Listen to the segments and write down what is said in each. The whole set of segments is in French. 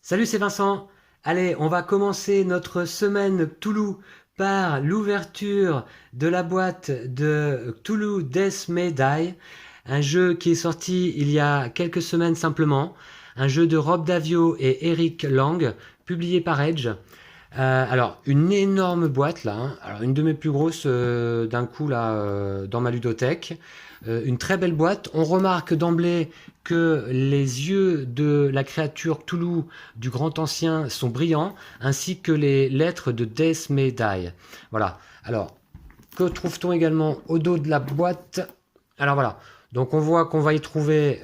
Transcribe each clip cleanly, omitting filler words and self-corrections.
Salut, c'est Vincent. Allez, on va commencer notre semaine Cthulhu par l'ouverture de la boîte de Cthulhu Death May Die, un jeu qui est sorti il y a quelques semaines simplement, un jeu de Rob Daviau et Eric Lang, publié par Edge. Alors, une énorme boîte là, hein. Alors une de mes plus grosses d'un coup là dans ma ludothèque. Une très belle boîte. On remarque d'emblée que les yeux de la créature Cthulhu du grand ancien sont brillants, ainsi que les lettres de Death May Die. Voilà. Alors, que trouve-t-on également au dos de la boîte? Alors voilà. Donc on voit qu'on va y trouver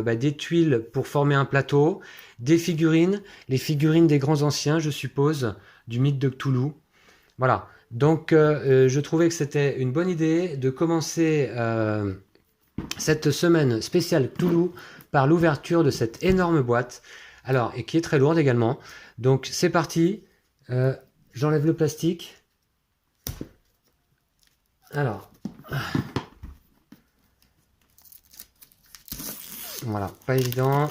des tuiles pour former un plateau, des figurines, les figurines des grands anciens, je suppose, du mythe de Cthulhu. Voilà. Donc je trouvais que c'était une bonne idée de commencer cette semaine spéciale Cthulhu par l'ouverture de cette énorme boîte. Alors, et qui est très lourde également. Donc c'est parti. J'enlève le plastique. Alors. Voilà, pas évident.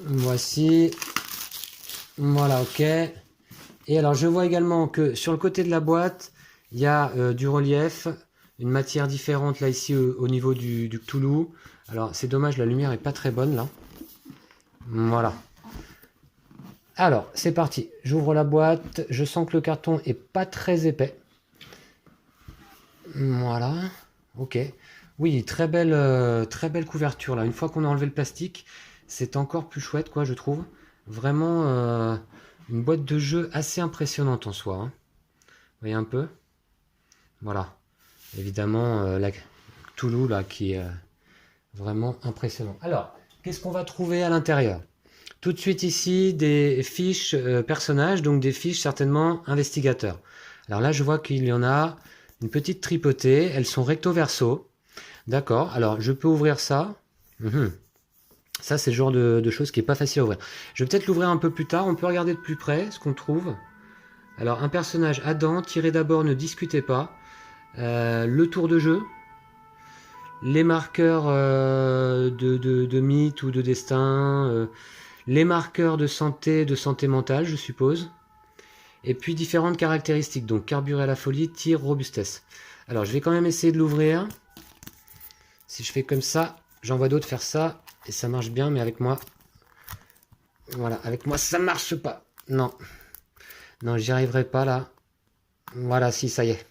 Voici. Voilà, ok. Et alors, je vois également que sur le côté de la boîte, il y a du relief, une matière différente là ici au niveau du Cthulhu. Alors, c'est dommage, la lumière est pas très bonne là. Voilà. Alors, c'est parti. J'ouvre la boîte. Je sens que le carton est pas très épais. Voilà. Ok. Oui, très belle couverture là. Une fois qu'on a enlevé le plastique, c'est encore plus chouette, quoi, je trouve. Vraiment une boîte de jeu assez impressionnante en soi, hein. Vous voyez un peu? Voilà. Évidemment, la Cthulhu là qui est vraiment impressionnant. Alors, qu'est-ce qu'on va trouver à l'intérieur? Tout de suite ici, des fiches personnages, donc des fiches certainement investigateurs. Alors là, je vois qu'il y en a une petite tripotée. Elles sont recto verso. D'accord. Alors, je peux ouvrir ça. Ça, c'est le genre de choses qui est pas facile à ouvrir. Je vais peut-être l'ouvrir un peu plus tard. On peut regarder de plus près ce qu'on trouve. Alors, un personnage Adam, tirez d'abord, ne discutez pas. Le tour de jeu. Les marqueurs de mythe ou de destin. Les marqueurs de santé mentale, je suppose. Et puis différentes caractéristiques. Donc, carburé à la folie, tir, robustesse. Alors, je vais quand même essayer de l'ouvrir. Si je fais comme ça, j'en vois d'autres faire ça. Et ça marche bien, mais avec moi... Voilà, avec moi, ça marche pas. Non. Non, j'y arriverai pas, là. Voilà, si, ça y est.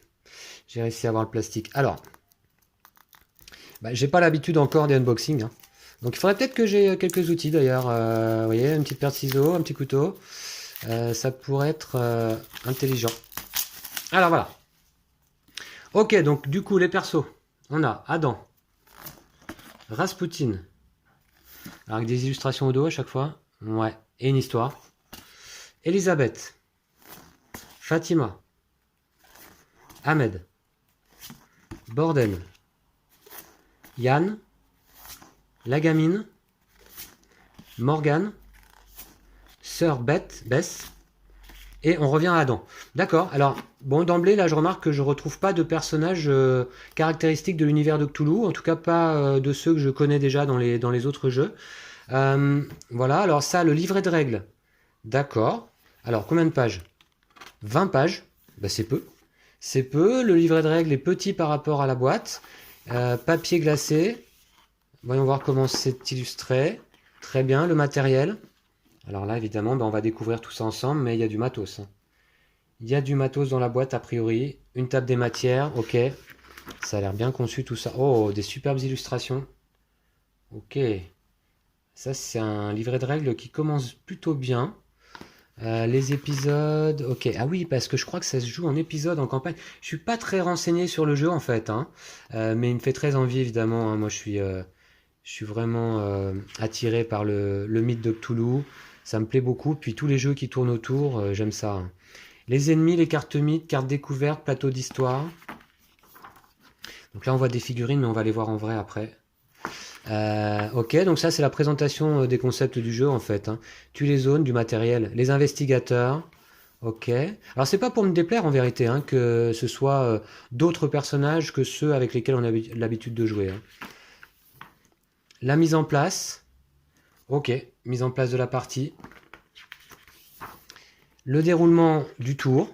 J'ai réussi à avoir le plastique. Alors, j'ai pas l'habitude encore des unboxings, hein. Donc, il faudrait peut-être que j'ai quelques outils, d'ailleurs. Vous voyez, une petite paire de ciseaux, un petit couteau. Ça pourrait être intelligent. Alors, voilà. Ok, donc, du coup, les persos. On a Adam. Rasputin. Alors, avec des illustrations au dos à chaque fois. Ouais. Et une histoire. Elisabeth. Fatima. Ahmed. Borden. Yann. La gamine. Morgane. Sœur Bess. Et on revient à Adam. D'accord. Alors, bon, d'emblée, là, je remarque que je retrouve pas de personnages caractéristiques de l'univers de Cthulhu. En tout cas, pas de ceux que je connais déjà dans les autres jeux. Voilà. Alors ça, le livret de règles. D'accord. Alors, combien de pages? 20 pages. Bah, c'est peu. C'est peu. Le livret de règles est petit par rapport à la boîte. Papier glacé. Voyons voir comment c'est illustré. Très bien. Le matériel. Alors là, évidemment, on va découvrir tout ça ensemble, mais il y a du matos, hein. Il y a du matos dans la boîte, a priori. Une table des matières, ok. Ça a l'air bien conçu, tout ça. Oh, des superbes illustrations. Ok. Ça, c'est un livret de règles qui commence plutôt bien. Les épisodes, ok. Ah oui, parce que je crois que ça se joue en épisode, en campagne. Je suis pas très renseigné sur le jeu, en fait, hein. Mais il me fait très envie, évidemment, hein. Moi, je suis vraiment attiré par le mythe de Cthulhu. Ça me plaît beaucoup. Puis tous les jeux qui tournent autour, j'aime ça, hein. Les ennemis, les cartes mythes, cartes découvertes, plateau d'histoire. Donc là, on voit des figurines, mais on va les voir en vrai après. Ok, donc ça, c'est la présentation des concepts du jeu, en fait, hein. Tue les zones, du matériel, les investigateurs. Ok. Alors, c'est pas pour me déplaire, en vérité, hein, que ce soit d'autres personnages que ceux avec lesquels on a l'habitude de jouer, hein. La mise en place. Ok, mise en place de la partie. Le déroulement du tour.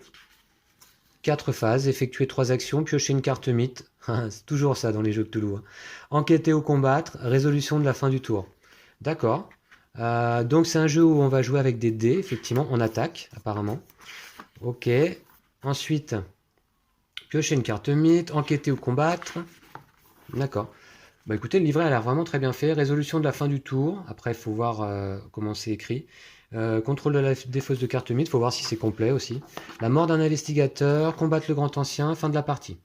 4 phases, effectuer 3 actions, piocher une carte mythe. C'est toujours ça dans les jeux Cthulhu. Hein. Enquêter ou combattre, résolution de la fin du tour. D'accord. Donc c'est un jeu où on va jouer avec des dés, effectivement, on attaque, apparemment. Ok. Ensuite, piocher une carte mythe, enquêter ou combattre. D'accord. Bah écoutez, le livret a l'air vraiment très bien fait. Résolution de la fin du tour. Après, il faut voir comment c'est écrit. Contrôle de la défausse de carte mythe. Il faut voir si c'est complet aussi. La mort d'un investigateur. Combattre le grand ancien. Fin de la partie.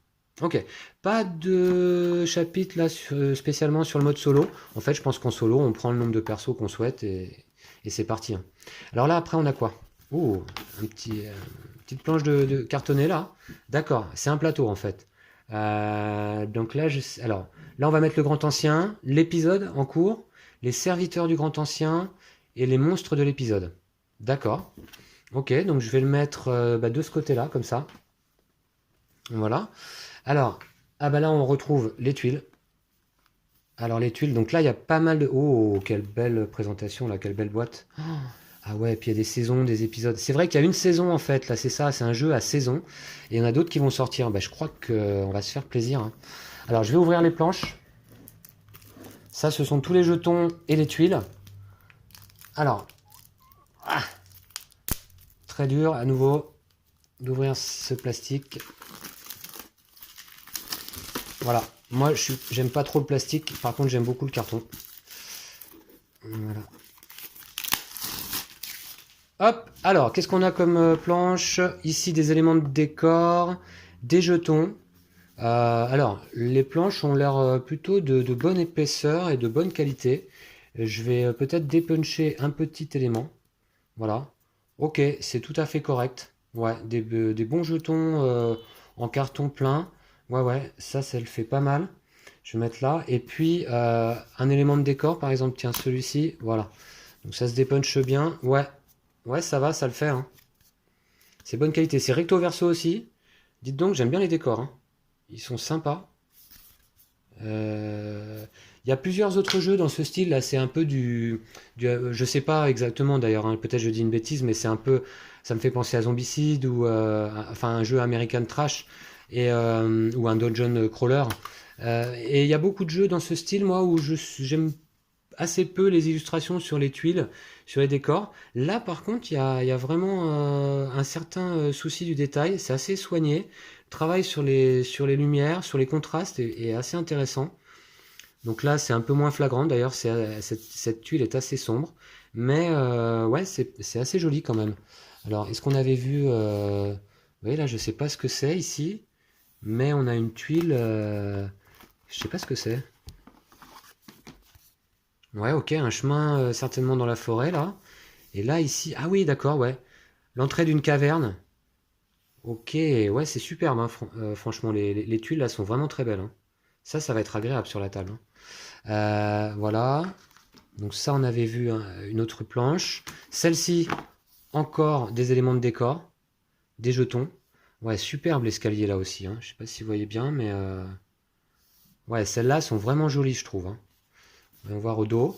Ok. Pas de chapitre là spécialement sur le mode solo. En fait, je pense qu'en solo, on prend le nombre de persos qu'on souhaite et c'est parti. Hein. Alors là, après, on a quoi? Oh, petite planche de cartonné là. D'accord. C'est un plateau en fait. Donc là, alors, là, on va mettre le grand ancien, l'épisode en cours, les serviteurs du grand ancien et les monstres de l'épisode. D'accord. Ok, donc je vais le mettre de ce côté-là, comme ça. Voilà. Alors, là, on retrouve les tuiles. Alors, les tuiles, donc là, il y a pas mal de... Oh, quelle belle présentation, là, quelle belle boîte. Ah ouais, puis il y a des saisons, des épisodes. C'est vrai qu'il y a une saison, en fait, là, c'est ça, c'est un jeu à saison. Et il y en a d'autres qui vont sortir. Je crois qu'on va se faire plaisir. Hein. Alors, je vais ouvrir les planches. Ça, ce sont tous les jetons et les tuiles. Alors, très dur, à nouveau, d'ouvrir ce plastique. Voilà. Moi, j'aime pas trop le plastique. Par contre, j'aime beaucoup le carton. Voilà. Hop, alors, qu'est-ce qu'on a comme planche? Ici, des éléments de décor, des jetons. Alors, les planches ont l'air plutôt de bonne épaisseur et de bonne qualité. Je vais peut-être dépuncher un petit élément. Voilà. Ok, c'est tout à fait correct. Ouais, des bons jetons en carton plein. Ouais, ça le fait pas mal. Je vais mettre là. Et puis, un élément de décor, par exemple, tiens, celui-ci. Voilà. Donc ça se dépunche bien. Ouais, ça va, ça le fait. Hein. C'est bonne qualité. C'est recto verso aussi. Dites donc, j'aime bien les décors. Hein. Ils sont sympas. Il y a plusieurs autres jeux dans ce style. Là, c'est un peu je sais pas exactement d'ailleurs. Hein, peut-être je dis une bêtise, mais c'est un peu. Ça me fait penser à Zombicide ou enfin un jeu American Trash ou un dungeon crawler. Et il y a beaucoup de jeux dans ce style, moi, où j'aime assez peu les illustrations sur les tuiles, sur les décors. Là, par contre, il y a vraiment un certain souci du détail. C'est assez soigné. Le travail sur les lumières, sur les contrastes est assez intéressant. Donc là, c'est un peu moins flagrant. D'ailleurs, cette tuile est assez sombre. Mais ouais, c'est assez joli quand même. Alors, est-ce qu'on avait vu... Vous voyez, là, je sais pas ce que c'est ici. Mais on a une tuile... Je sais pas ce que c'est. Ouais, ok, un chemin certainement dans la forêt là. Et là, ici, ah oui, d'accord, ouais. L'entrée d'une caverne. Ok, ouais, c'est superbe, hein, franchement, les tuiles là sont vraiment très belles. Hein. Ça va être agréable sur la table. Hein. Voilà. Donc ça, on avait vu hein, une autre planche. Celle-ci, encore des éléments de décor, des jetons. Ouais, superbe l'escalier là aussi. Hein. Je sais pas si vous voyez bien, mais ouais, celles-là sont vraiment jolies, je trouve. Hein. On va voir au dos.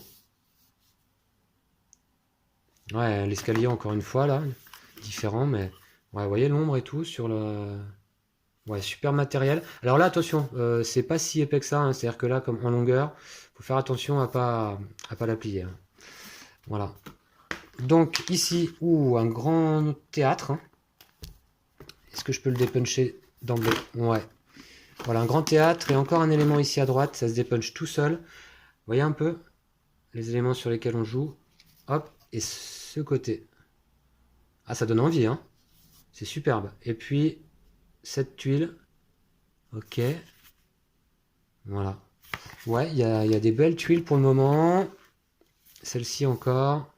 Ouais, l'escalier encore une fois là, différent, mais ouais, vous voyez l'ombre et tout sur le. Ouais, super matériel. Alors là, attention, c'est pas si épais que ça, hein, c'est-à-dire que là, comme en longueur, faut faire attention à pas la plier. Hein. Voilà. Donc ici, un grand théâtre. Hein. Est-ce que je peux le dépuncher d'emblée? Ouais. Voilà, un grand théâtre et encore un élément ici à droite, ça se dépunche tout seul. Vous voyez un peu les éléments sur lesquels on joue. Hop, et ce côté. Ah, ça donne envie, hein. C'est superbe. Et puis, cette tuile. Ok. Voilà. Ouais, il y a des belles tuiles pour le moment. Celle-ci encore.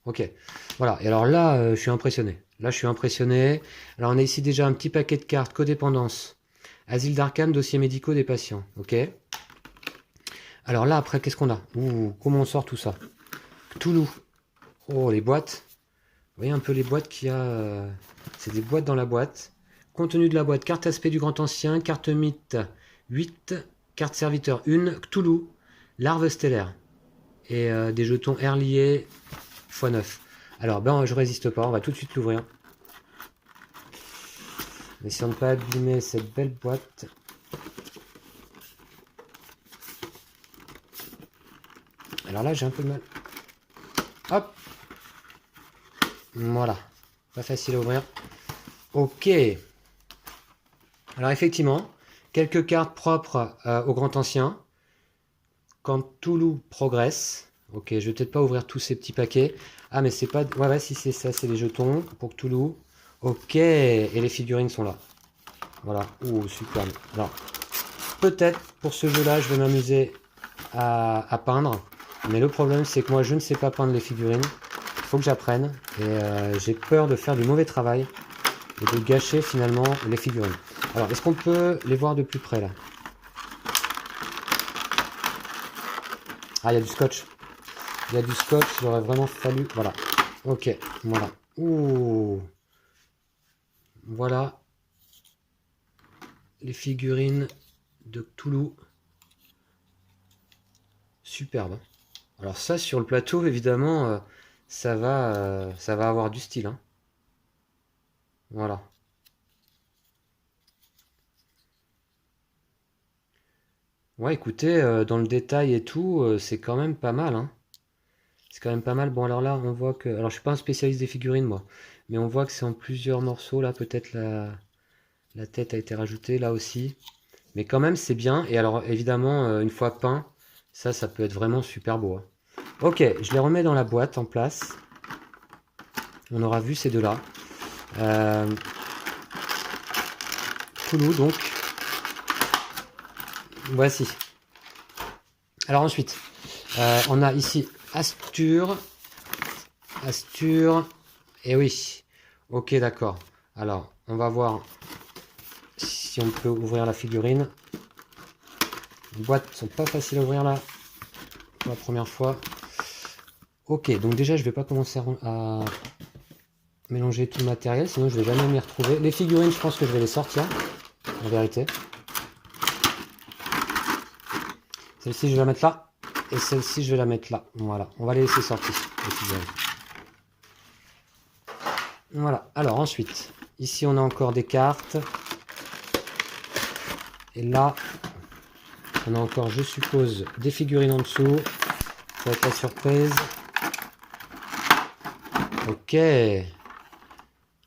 Ok. Voilà. Et alors là, je suis impressionné. Là, je suis impressionné. Alors, on a ici déjà un petit paquet de cartes. Codépendance. Asile d'Arkham, dossiers médicaux des patients. Ok. Alors là, après, qu'est-ce qu'on a? Comment on sort tout ça? Cthulhu. Oh, les boîtes. Vous voyez un peu les boîtes qu'il y a. C'est des boîtes dans la boîte. Contenu de la boîte. Carte aspect du grand ancien. Carte mythe 8. Carte serviteur 1. Cthulhu. Larve stellaire. et des jetons air liés x9. Alors, ben, je résiste pas, on va tout de suite l'ouvrir. Essayons de ne pas abîmer cette belle boîte. Alors là, j'ai un peu de mal. Hop. Voilà. Pas facile à ouvrir. Ok. Alors effectivement, quelques cartes propres au Grand Ancien. Quand Toulouse progresse. Ok, je vais peut-être pas ouvrir tous ces petits paquets. Ah, mais c'est pas... Ouais, si c'est ça, c'est les jetons pour Toulouse. Ok, et les figurines sont là. Voilà. Ouh, super. Alors, peut-être pour ce jeu-là, je vais m'amuser à peindre. Mais le problème, c'est que moi, je ne sais pas peindre les figurines. Il faut que j'apprenne. Et j'ai peur de faire du mauvais travail et de gâcher finalement les figurines. Alors, est-ce qu'on peut les voir de plus près là? Ah, il y a du scotch. Il y a du scotch, il aurait vraiment fallu... Voilà. Ok, voilà. Ouh. Voilà. Les figurines de Cthulhu. Superbe. Alors ça, sur le plateau, évidemment, ça va avoir du style. Hein. Voilà. Ouais, écoutez, dans le détail et tout, c'est quand même pas mal. Hein. C'est quand même pas mal. Bon, alors là, on voit que... Alors, je suis pas un spécialiste des figurines, moi. Mais on voit que c'est en plusieurs morceaux. Là, peut-être la tête a été rajoutée, là aussi. Mais quand même, c'est bien. Et alors, évidemment, une fois peint, ça peut être vraiment super beau. Hein. Ok, je les remets dans la boîte en place. On aura vu ces deux-là. Toulouse, donc. Voici. Alors ensuite, on a ici Astur. Et oui. Ok, d'accord. Alors, on va voir si on peut ouvrir la figurine. Les boîtes sont pas faciles à ouvrir là. Pour la première fois. Ok, donc déjà, je vais pas commencer à mélanger tout le matériel, sinon je vais jamais m'y retrouver. Les figurines, je pense que je vais les sortir, en vérité. Celle-ci, je vais la mettre là. Et celle-ci, je vais la mettre là. Voilà, on va les laisser sortir, les figurines. Voilà, alors ensuite, ici on a encore des cartes. Et là, on a encore, je suppose, des figurines en dessous. Ça va être la surprise. Ok.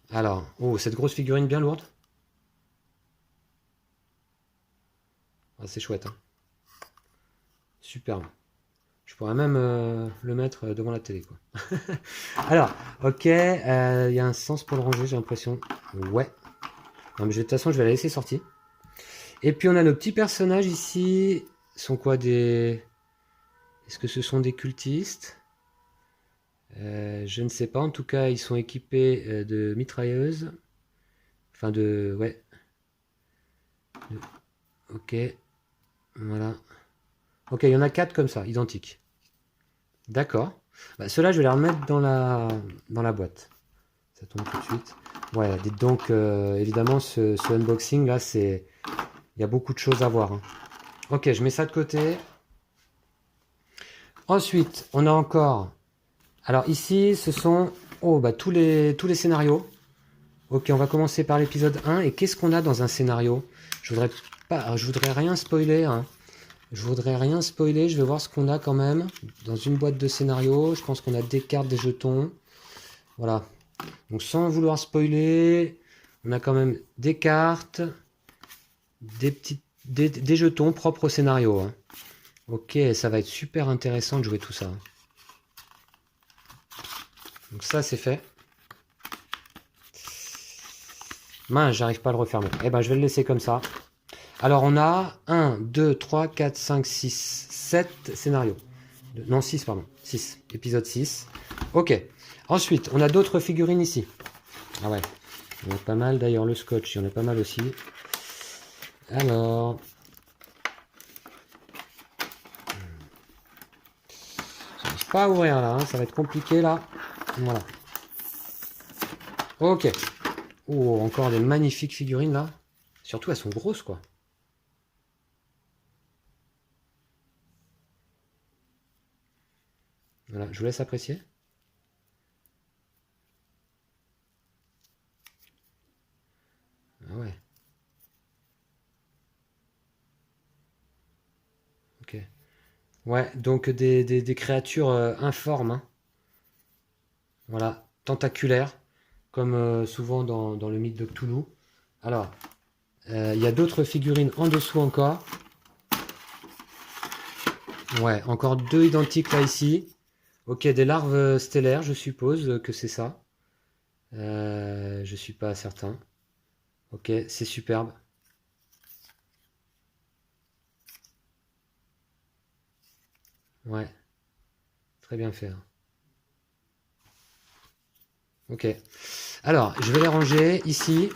Alors, oh, cette grosse figurine bien lourde. Ah, c'est chouette. Hein. Superbe. Je pourrais même le mettre devant la télé. Quoi. Alors, ok. Il y a un sens pour le ranger, j'ai l'impression. Ouais. Non, mais de toute façon, je vais la laisser sortie. Et puis, on a nos petits personnages ici. Ce sont quoi des... Est-ce que ce sont des cultistes? Je ne sais pas. En tout cas, ils sont équipés de mitrailleuses. Enfin, de... Ouais. Ok. Voilà. Ok, il y en a 4 comme ça, identiques. D'accord. Bah, ceux-là, je vais les remettre dans la boîte. Ça tombe tout de suite. Ouais, dites donc, évidemment, ce unboxing, là, c'est... Il y a beaucoup de choses à voir. Hein. Ok, je mets ça de côté. Ensuite, on a encore... Alors ici, ce sont tous les scénarios. Ok, on va commencer par l'épisode 1. Et qu'est-ce qu'on a dans un scénario? Je voudrais rien spoiler. Hein. Je voudrais rien spoiler. Je vais voir ce qu'on a quand même dans une boîte de scénario. Je pense qu'on a des cartes, des jetons. Voilà. Donc sans vouloir spoiler, on a quand même des cartes, des jetons propres au scénario. Hein. Ok, ça va être super intéressant de jouer tout ça. Donc ça c'est fait. Mince, j'arrive pas à le refermer. Eh ben je vais le laisser comme ça. Alors on a 1, 2, 3, 4, 5, 6, 7 scénarios. Non, 6, pardon. 6. Épisode 6. Ok. Ensuite, on a d'autres figurines ici. Ah ouais. Il y en a pas mal. D'ailleurs, le scotch, il y en a pas mal aussi. Alors... J'arrive pas à ouvrir là. Hein. Ça va être compliqué là. Voilà. Ok. Oh, encore des magnifiques figurines là. Surtout, elles sont grosses quoi. Voilà, je vous laisse apprécier. Ah ouais. Ok. Ouais, donc des créatures informes, hein. Voilà, tentaculaires, comme souvent dans le mythe de Cthulhu. Alors, il y a d'autres figurines en dessous encore. Ouais, encore deux identiques là ici. Ok, des larves stellaires, je suppose que c'est ça. Je suis pas certain. Ok, c'est superbe. Ouais, très bien fait, hein. Ok. Alors, je vais les ranger ici.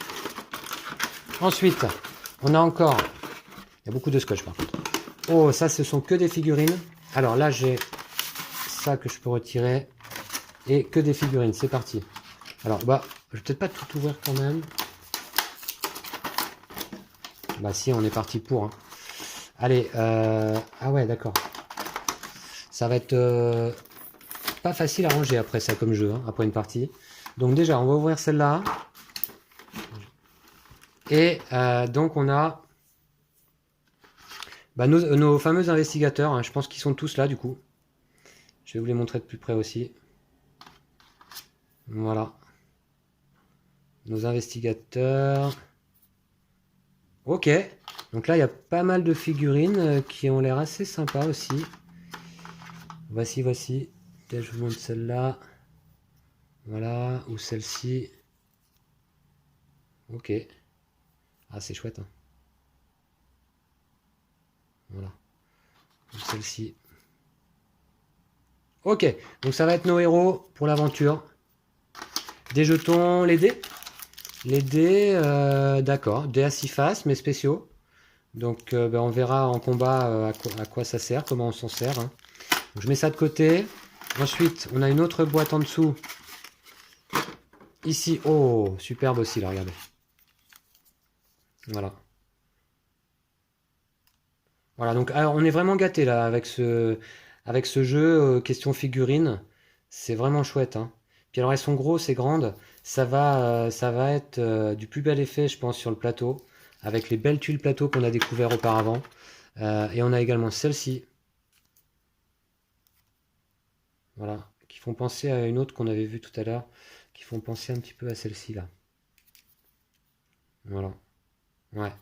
Ensuite, on a encore... Il y a beaucoup de scotch par contre. Oh, ça, ce sont que des figurines. Alors là, j'ai ça que je peux retirer. Et que des figurines, c'est parti. Alors, bah, je vais peut-être pas tout ouvrir quand même. Bah si, on est parti pour, hein. Allez, ah ouais, d'accord. Ça va être pas facile à ranger après ça comme jeu, hein, après une partie. Donc déjà, on va ouvrir celle-là. Et donc on a bah, nos fameux investigateurs, hein, je pense qu'ils sont tous là du coup. Je vais vous les montrer de plus près aussi. Voilà. Nos investigateurs. Ok. Donc là, il y a pas mal de figurines qui ont l'air assez sympas aussi. Voici. Peut-être je vous montre celle-là. Voilà. Ou celle-ci. Ok. Ah, c'est chouette, hein. Voilà. Ou celle-ci. Ok. Donc ça va être nos héros pour l'aventure. Des jetons, les dés. Les dés, d'accord. Dés à 6 faces, mais spéciaux. Donc ben, on verra en combat à quoi ça sert, comment on s'en sert, hein. Donc, je mets ça de côté. Ensuite, on a une autre boîte en dessous. Ici, oh, superbe aussi, là, regardez. Voilà. Voilà, donc alors, on est vraiment gâté là avec ce jeu question figurine. C'est vraiment chouette, hein. Puis alors elles sont grosses et grandes. Ça va être du plus bel effet, je pense, sur le plateau, avec les belles tuiles plateau qu'on a découvert auparavant. Et on a également celle-ci, voilà, qui font penser à une autre qu'on avait vue tout à l'heure, qui font penser un petit peu à celle-ci là. Voilà. Ouais.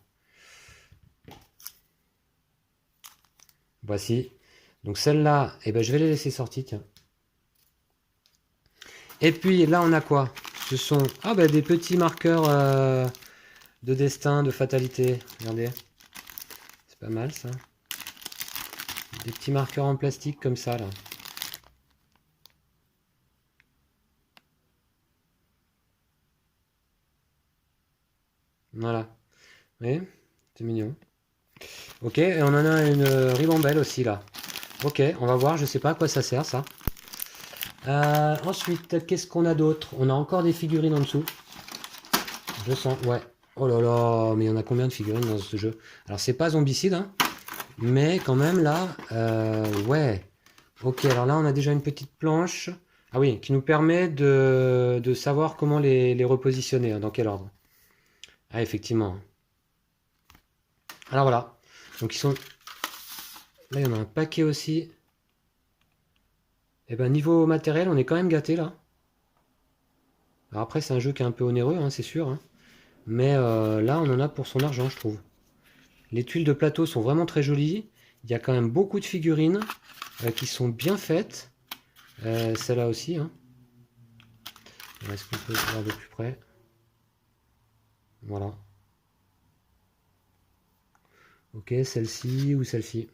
Voici. Donc celle-là, eh ben, je vais les laisser sortir, tiens. Et puis là, on a quoi? Ce sont ben, des petits marqueurs de destin, de fatalité. Regardez. C'est pas mal ça. Des petits marqueurs en plastique comme ça là. Voilà. Vous voyez? C'est mignon. Ok, et on en a une ribambelle aussi là. Ok, on va voir, je sais pas à quoi ça sert ça. Ensuite, qu'est-ce qu'on a d'autre? On a encore des figurines en dessous. Je sens, ouais. Oh là là, mais il y en a combien de figurines dans ce jeu? Alors c'est pas zombicide, hein, mais quand même là, ouais. Ok, alors là on a déjà une petite planche. Ah oui, qui nous permet de savoir comment les repositionner, hein, dans quel ordre. Ah effectivement. Alors voilà. Donc ils sont... Là il y en a un paquet aussi. Et ben niveau matériel, on est quand même gâté là. Alors après c'est un jeu qui est un peu onéreux, hein, c'est sûr, hein. Mais là on en a pour son argent, je trouve. Les tuiles de plateau sont vraiment très jolies. Il y a quand même beaucoup de figurines qui sont bien faites. Celle-là aussi, hein. Est-ce qu'on peut voir de plus près? Voilà. Ok, celle-ci ou celle-ci.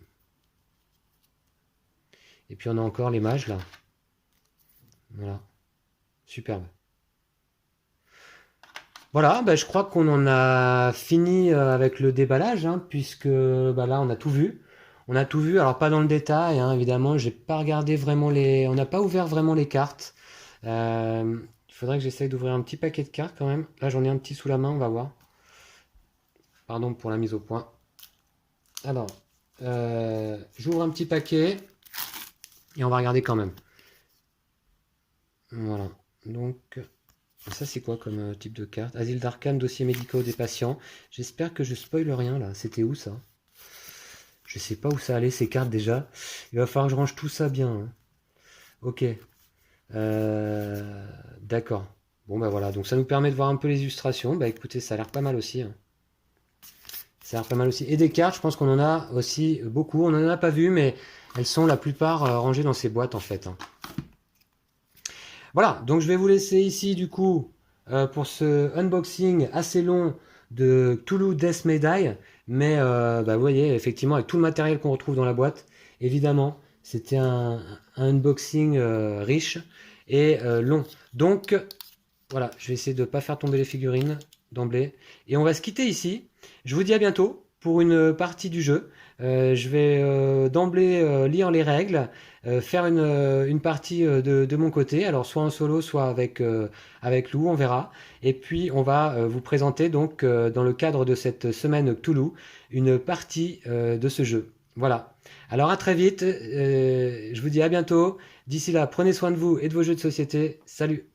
Et puis on a encore les mages là. Voilà. Superbe. Voilà, bah, je crois qu'on en a fini avec le déballage, hein, puisque bah, là on a tout vu. On a tout vu, alors pas dans le détail, hein, évidemment, j'ai pas regardé vraiment les. On n'a pas ouvert vraiment les cartes. Il faudrait que j'essaye d'ouvrir un petit paquet de cartes quand même. Là j'en ai un petit sous la main, on va voir. Pardon pour la mise au point. Alors, j'ouvre un petit paquet et on va regarder quand même. Voilà. Donc, ça c'est quoi comme type de carte? Asile d'Arkham, dossiers médicaux des patients. J'espère que je spoil rien là. C'était où ça? Je sais pas où ça allait ces cartes déjà. Il va falloir que je range tout ça bien, hein. Ok. D'accord. Bon bah voilà, donc ça nous permet de voir un peu les illustrations. Bah écoutez, ça a l'air pas mal aussi, hein. Ça a l'air pas mal aussi. Et des cartes, je pense qu'on en a aussi beaucoup. On n'en a pas vu, mais elles sont la plupart rangées dans ces boîtes en fait, hein. Voilà, donc je vais vous laisser ici du coup pour ce unboxing assez long de Cthulhu Death May Die. Mais bah, vous voyez, effectivement, avec tout le matériel qu'on retrouve dans la boîte, évidemment, c'était un unboxing riche et long. Donc voilà, je vais essayer de ne pas faire tomber les figurines d'emblée. Et on va se quitter ici. Je vous dis à bientôt pour une partie du jeu. Je vais d'emblée lire les règles, faire une partie de mon côté, alors soit en solo, soit avec Lou, on verra. Et puis on va vous présenter donc dans le cadre de cette semaine Cthulhu, une partie de ce jeu. Voilà. Alors à très vite, je vous dis à bientôt. D'ici là, prenez soin de vous et de vos jeux de société. Salut!